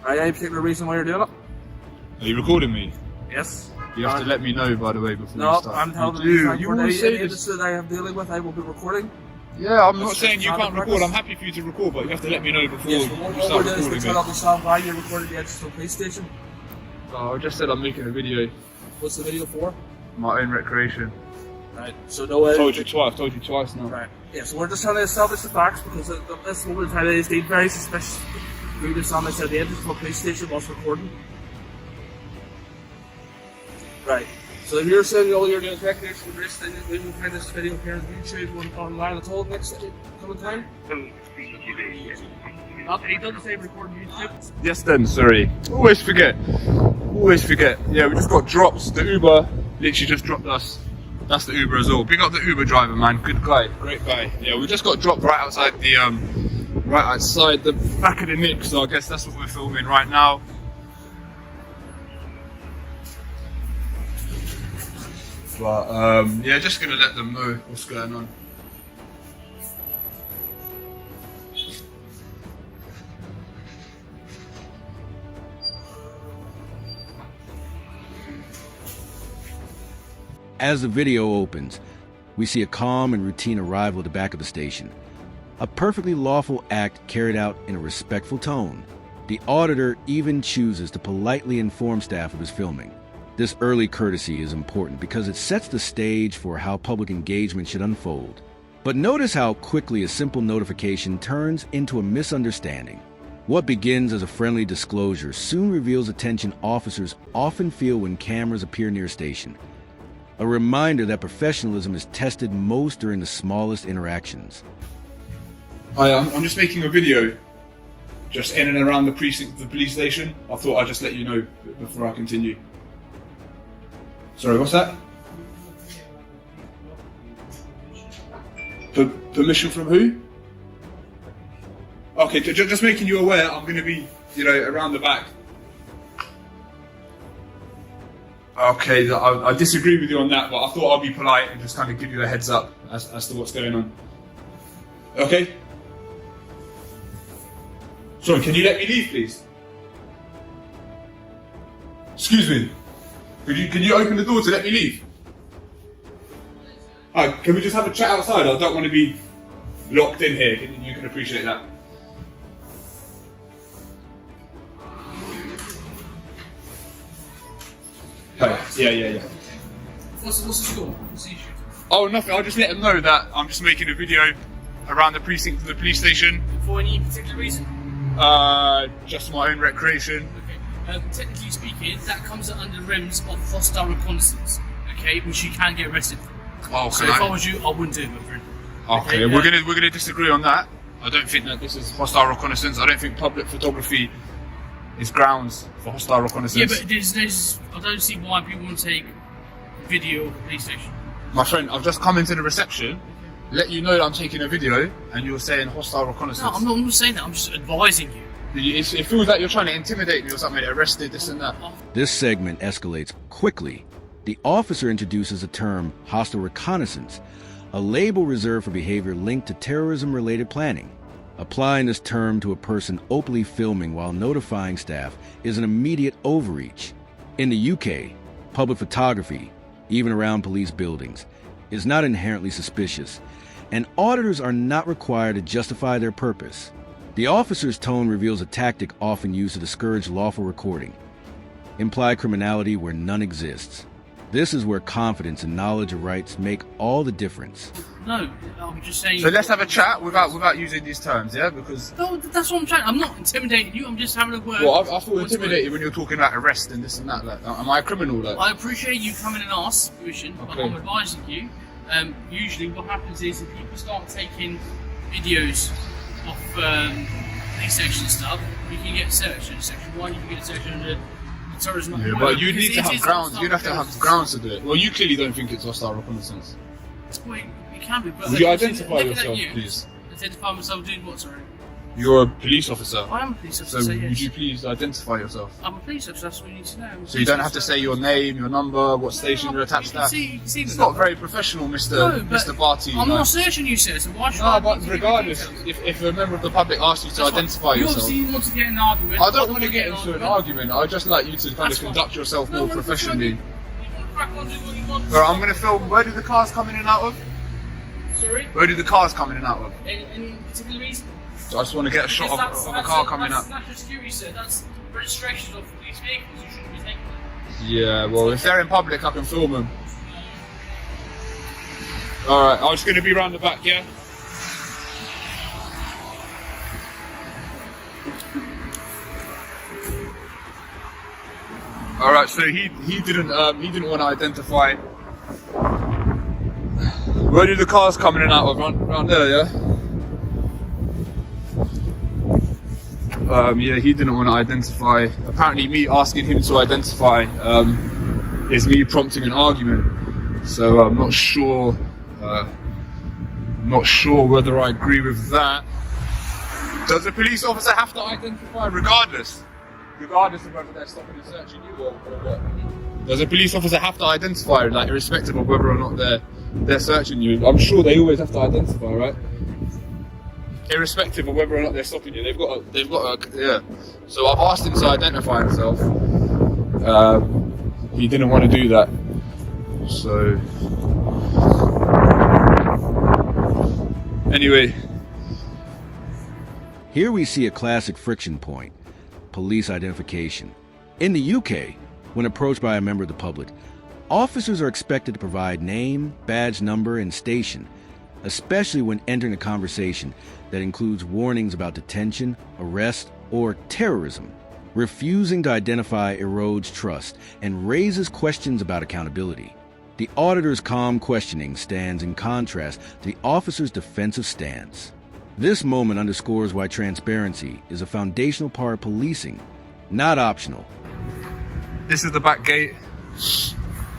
Any particular reason why you're doing it? Are you recording me? Yes. You have to let me know, by the way, before you start. No, I'm telling You always say this this. that I am dealing with, I will be recording. Yeah, I'm not saying you can't record. I'm happy for you to record, but you have to let me know before Yes, you what start we're doing is we recording turn me. up the sound while you're recording the Southall Police Station. Oh, I just said I'm making a video. What's the video for? My own recreation. Right, so no way. I've told you twice now. Right, yeah, so we're just trying to establish the facts because this woman today is deemed very suspicious. We just on this at the end of the police station whilst recording. Right, so if you're saying all you're doing is recognition of risk, then we will find this video here on YouTube online at all next coming time. He doesn't say record YouTube. Yes then, sorry. Always forget. Yeah, we just got dropped. The Uber literally just dropped us. That's the Uber as well. Big up the Uber driver, man. Good guy, great guy. Yeah, we just got dropped right outside the back of the nick. So I guess that's what we're filming right now. But yeah, just gonna let them know what's going on. As the video opens, we see a calm and routine arrival at the back of the station. A perfectly lawful act carried out in a respectful tone. The auditor even chooses to politely inform staff of his filming. This early courtesy is important because it sets the stage for how public engagement should unfold. But notice how quickly a simple notification turns into a misunderstanding. What begins as a friendly disclosure soon reveals a tension officers often feel when cameras appear near a station. A reminder that professionalism is tested most during the smallest interactions. Hi, I'm just making a video just in and around the precinct of the police station. I thought I'd just let you know before I continue. Sorry, what's that? Permission from who? Okay, just making you aware, I'm going to be, around the back. Okay, I disagree with you on that, but I thought I'd be polite and just kind of give you a heads up as to what's going on. Okay? Sorry, can you let me leave, please? Excuse me. Can you open the door to let me leave? Alright, can we just have a chat outside? I don't want to be locked in here. You can appreciate that. Yeah. What's the score? What's the issue? Oh, nothing. I'll just let them know that I'm just making a video around the precinct of the police station. For any particular reason? Just my own recreation. Okay. Technically speaking, that comes under the rims of hostile reconnaissance, okay, which you can get arrested for. Oh, so if I was you, I wouldn't do it, my friend. Okay, we're gonna disagree on that. I don't think that this is hostile reconnaissance. I don't think public photography is grounds for hostile reconnaissance. Yeah, but there's I don't see why people want to take video of the police station. My friend, I've just come into the reception, let you know that I'm taking a video, and you're saying hostile reconnaissance. No, I'm not saying that. I'm just advising you. It feels like you're trying to intimidate me or something, arrested, this and that. This segment escalates quickly. The officer introduces the term hostile reconnaissance, a label reserved for behavior linked to terrorism-related planning. Applying this term to a person openly filming while notifying staff is an immediate overreach. In the UK, public photography, even around police buildings, is not inherently suspicious, and auditors are not required to justify their purpose. The officer's tone reveals a tactic often used to discourage lawful recording. Imply criminality where none exists. This is where confidence and knowledge of rights make all the difference. No, I'm just saying... So let's have a chat without using these terms, yeah? Because... No, that's what I'm trying. I'm not intimidating you, I'm just having a word. Well, I feel intimidated when you're talking about arrest and this and that. Like, am I a criminal? Like? I appreciate you coming and ask permission, but I'm advising you. Usually what happens is if people start taking videos of police station stuff, you can get searched under Section 1, you can get a search under Terrorism Act. Yeah, but you need to have grounds. You'd have to have grounds to do it. Well, you clearly don't think it's hostile reconnaissance. Well, it can be, but... Would you identify yourself, please? Identify myself doing what, sorry? You're a police officer. I am a police So officer, yes. would you please identify yourself? I'm a police officer, that's what you need to know. So you don't have to say your name, your number, what station you're attached to. You can see It's the not number. very professional, No, Mr. but Mr. Barty. I'm not searching you, sir, so why should No, I but need to give you regardless, details? if a member of the public asks you to That's fine. identify You yourself, obviously want to get in an argument. I don't want to get into an argument. I'd just like you to kind That's of fine. conduct yourself No, more no, professionally. You want to crack on, do what you want. Alright, I'm going to film. Where do the cars come in and out of? Sorry? Where do the cars come in and out of? Any particular reason? So I just want to get a shot Because of a car coming that's up. national security, sir. That's registration of police vehicles. You shouldn't be taking that. Yeah, well, if they're in public, I can film them. Alright, I'm just going to be round the back, yeah? Alright, so he didn't want to identify. Where do the cars come in and out of? Round there, yeah? Yeah, he didn't want to identify. Apparently, me asking him to identify is me prompting an argument. So I'm not sure. Not sure whether I agree with that. Does a police officer have to identify, regardless of whether they're stopping and searching you or what? Does a police officer have to identify, like, irrespective of whether or not they're searching you? I'm sure they always have to identify, right? Irrespective of whether or not they're stopping you, they've got a, yeah. So I've asked him to identify himself. He didn't want to do that. So anyway, Here we see a classic friction point: police identification. In the UK, when approached by a member of the public, officers are expected to provide name, badge number, and station, especially when entering a conversation that includes warnings about detention, arrest, or terrorism. Refusing to identify erodes trust and raises questions about accountability. The auditor's calm questioning stands in contrast to the officer's defensive stance. This moment underscores why transparency is a foundational part of policing, not optional. this is the back gate.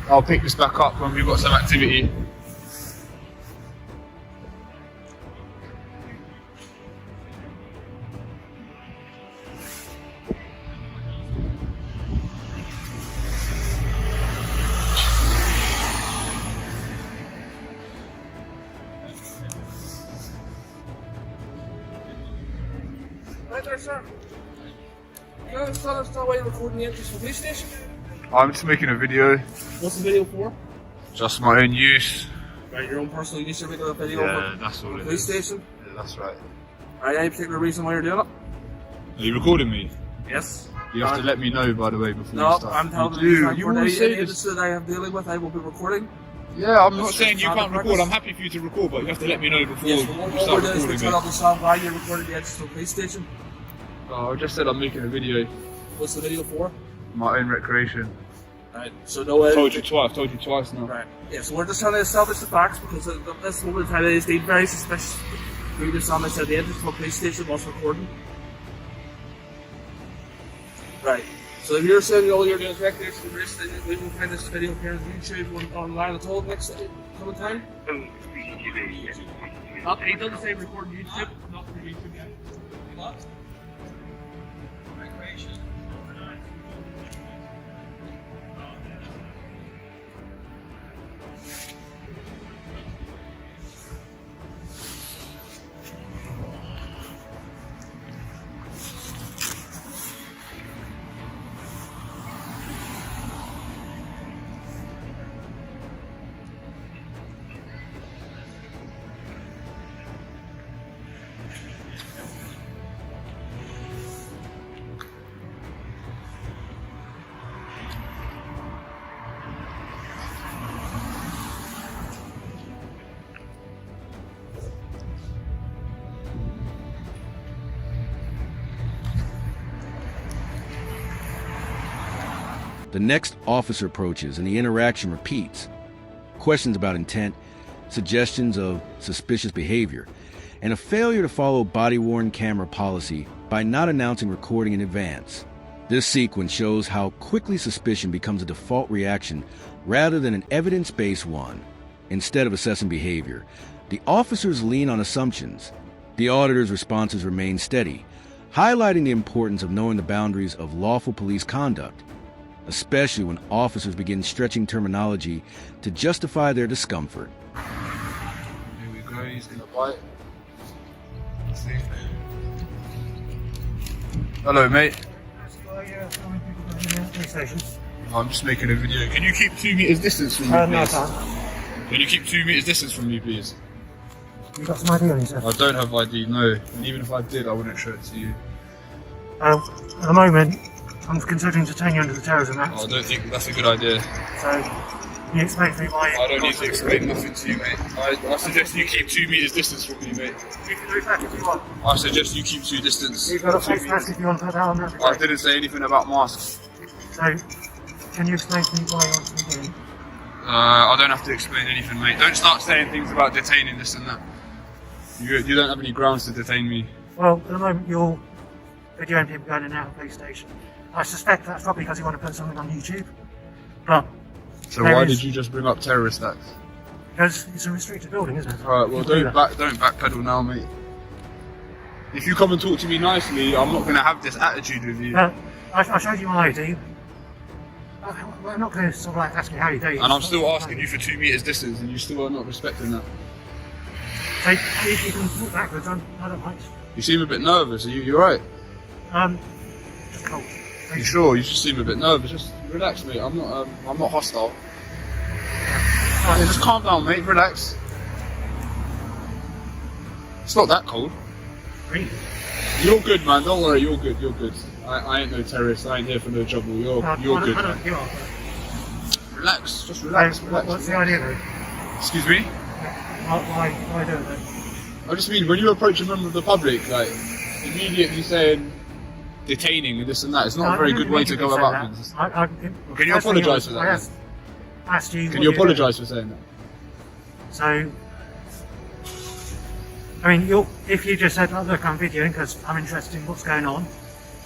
I'll pick this back up when we've got some activity. Right there, sir. Can I tell us why you're recording the entrance to the police station? I'm just making a video, What's the video for? just my own use. Right, your own personal use. You're making a video Yeah, for that's all the it police is. station. Yeah, that's right. Right, any particular reason why you're doing it? Are you recording me? Yes. You have to let me know, by the way, before No, you start. I'm telling you you, do. You always say this. that I am dealing with, I will be recording. Yeah, I'm not That's saying you not can't the record. purpose. I'm happy for you to record, but you have to let me know before Yes, you but what start we're doing is we're recording trying to me. understand why you're recording the entrance to the police station. Oh, I just said I'm making a video, What's the video for? my own recreation. Right, so no way. Told you twice now. Right, yeah, so we're just trying to establish the facts because at this moment in time it is deemed very suspicious. Previous time I said the entrance to a police station was recording. Right. So if you're saying all you're doing is recreation and risk, then we can find this video here on YouTube online at all next coming time. He doesn't say record YouTube, not for YouTube yet. What? Recreation. The next officer approaches and the interaction repeats. Questions about intent, suggestions of suspicious behavior, and a failure to follow body-worn camera policy by not announcing recording in advance. This sequence shows how quickly suspicion becomes a default reaction rather than an evidence-based one. Instead of assessing behavior, the officers lean on assumptions. The auditor's responses remain steady, highlighting the importance of knowing the boundaries of lawful police conduct, especially when officers begin stretching terminology to justify their discomfort. Here we go, he's gonna bite. Let's see. Hello, mate. I'm just making a video. Can you keep 2 meters distance from me, please? No, I can't. Can you keep 2 meters distance from me, please? You got some ID on yourself? I don't have ID, no. And even if I did, I wouldn't show it to you. At the moment, I'm considering detaining you under the Terrorism Act. I don't think that's a good idea. So, can you explain to me why? I don't need to explain nothing to you, mate. I suggest you keep 2 meters distance from me, mate. You can do that if you want. I suggest you keep 2 distance. You've got a 2 face mask meters. if you want to put that on there. I didn't say anything about masks. So, can you explain to me why you want to be doing? I don't have to explain anything, mate. Don't start saying things about detaining this and that. You don't have any grounds to detain me. Well, at the moment you're videoing people going in and out of the police station. I suspect that's probably because you want to put something on YouTube. But So why did you just bring up terrorist acts? because it's a restricted building, isn't it? Alright, well You can do don't backpedal now, mate. If you come and talk to me nicely, I'm not going to have this attitude with you. that. I showed you my ID. I'm not going to sort of like ask you how you do. And I'm still asking you for 2 meters distance and you still are not respecting that. So you can walk backwards. I don't mind. You seem a bit nervous. Are you alright? Just cold. You sure? You just seem a bit nervous. Just relax, mate. I'm not hostile. Yeah, just calm down, mate. Relax. It's not that cold. Really? You're good, man. Don't worry. You're good. You're good. I ain't no terrorist. I ain't here for no trouble. You're good, I man. don't, you are. Relax. Just relax. So, Relax. what's the idea then? Excuse me? Why do it then? I just mean when you approach a member of the public, like immediately saying detaining and this and that, it's not a very good way to go about things. Can you apologise for that? I asked you. Can you apologise for saying that? So, I mean, if you just said, look, I'm videoing because I'm interested in what's going on,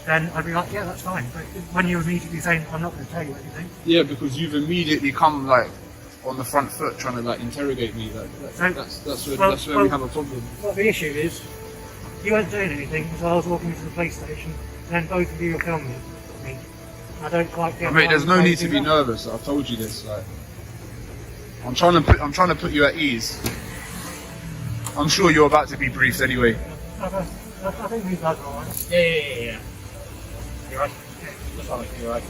then I'd be like, yeah, that's fine. But when you're immediately saying, I'm not going to tell you anything. Yeah, because you've immediately come like on the front foot trying to like interrogate me. That's where we have a problem. Well, the issue is, you weren't doing anything until I was walking into the police station, then both of you are filming me. I don't quite get. Mate, there's no why you need to do be that. nervous. I've told you this. Like, I'm trying to put you at ease. I'm sure you're about to be briefed anyway. I think these guys are alright. Yeah. You're right. That's fine, you're right.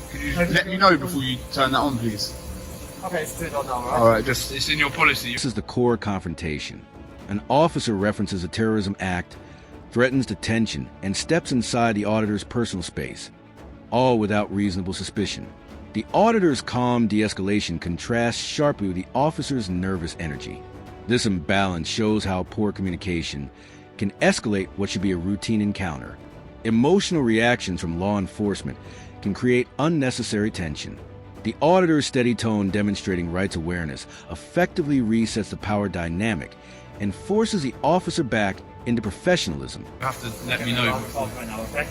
Could you let me know before you turn that on, please? Okay, it's good on now, right? Alright, it's in your policy. This is the core confrontation. An officer references the Terrorism Act, threatens detention, and steps inside the auditor's personal space, all without reasonable suspicion. The auditor's calm de-escalation contrasts sharply with the officer's nervous energy. This imbalance shows how poor communication can escalate what should be a routine encounter. Emotional reactions from law enforcement can create unnecessary tension. The auditor's steady tone demonstrating rights awareness effectively resets the power dynamic and forces the officer back into professionalism. You have to let me know. Right now, okay?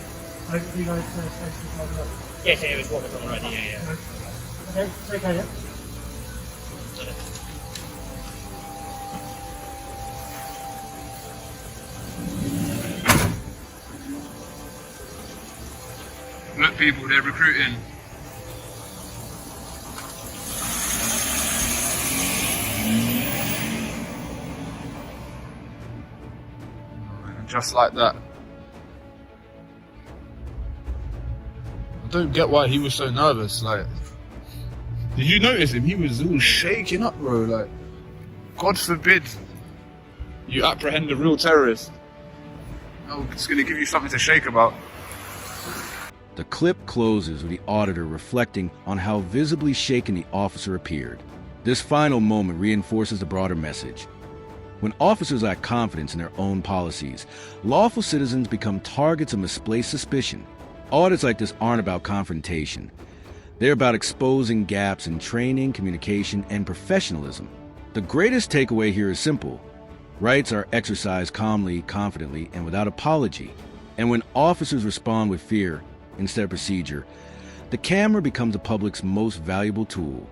Hopefully you guys Yes, it was what was already. Yeah. Okay, it's okay, yeah? Look, people, they're recruiting. Just like that. I don't get why he was so nervous. Like, did you notice him? He was all shaking up, bro. Like, God forbid you apprehend a real terrorist. Oh, it's gonna give you something to shake about. The clip closes with the auditor reflecting on how visibly shaken the officer appeared. This final moment reinforces the broader message. When officers lack confidence in their own policies, lawful citizens become targets of misplaced suspicion. Audits like this aren't about confrontation. They're about exposing gaps in training, communication, and professionalism. The greatest takeaway here is simple. Rights are exercised calmly, confidently, and without apology. And when officers respond with fear instead of procedure, the camera becomes the public's most valuable tool.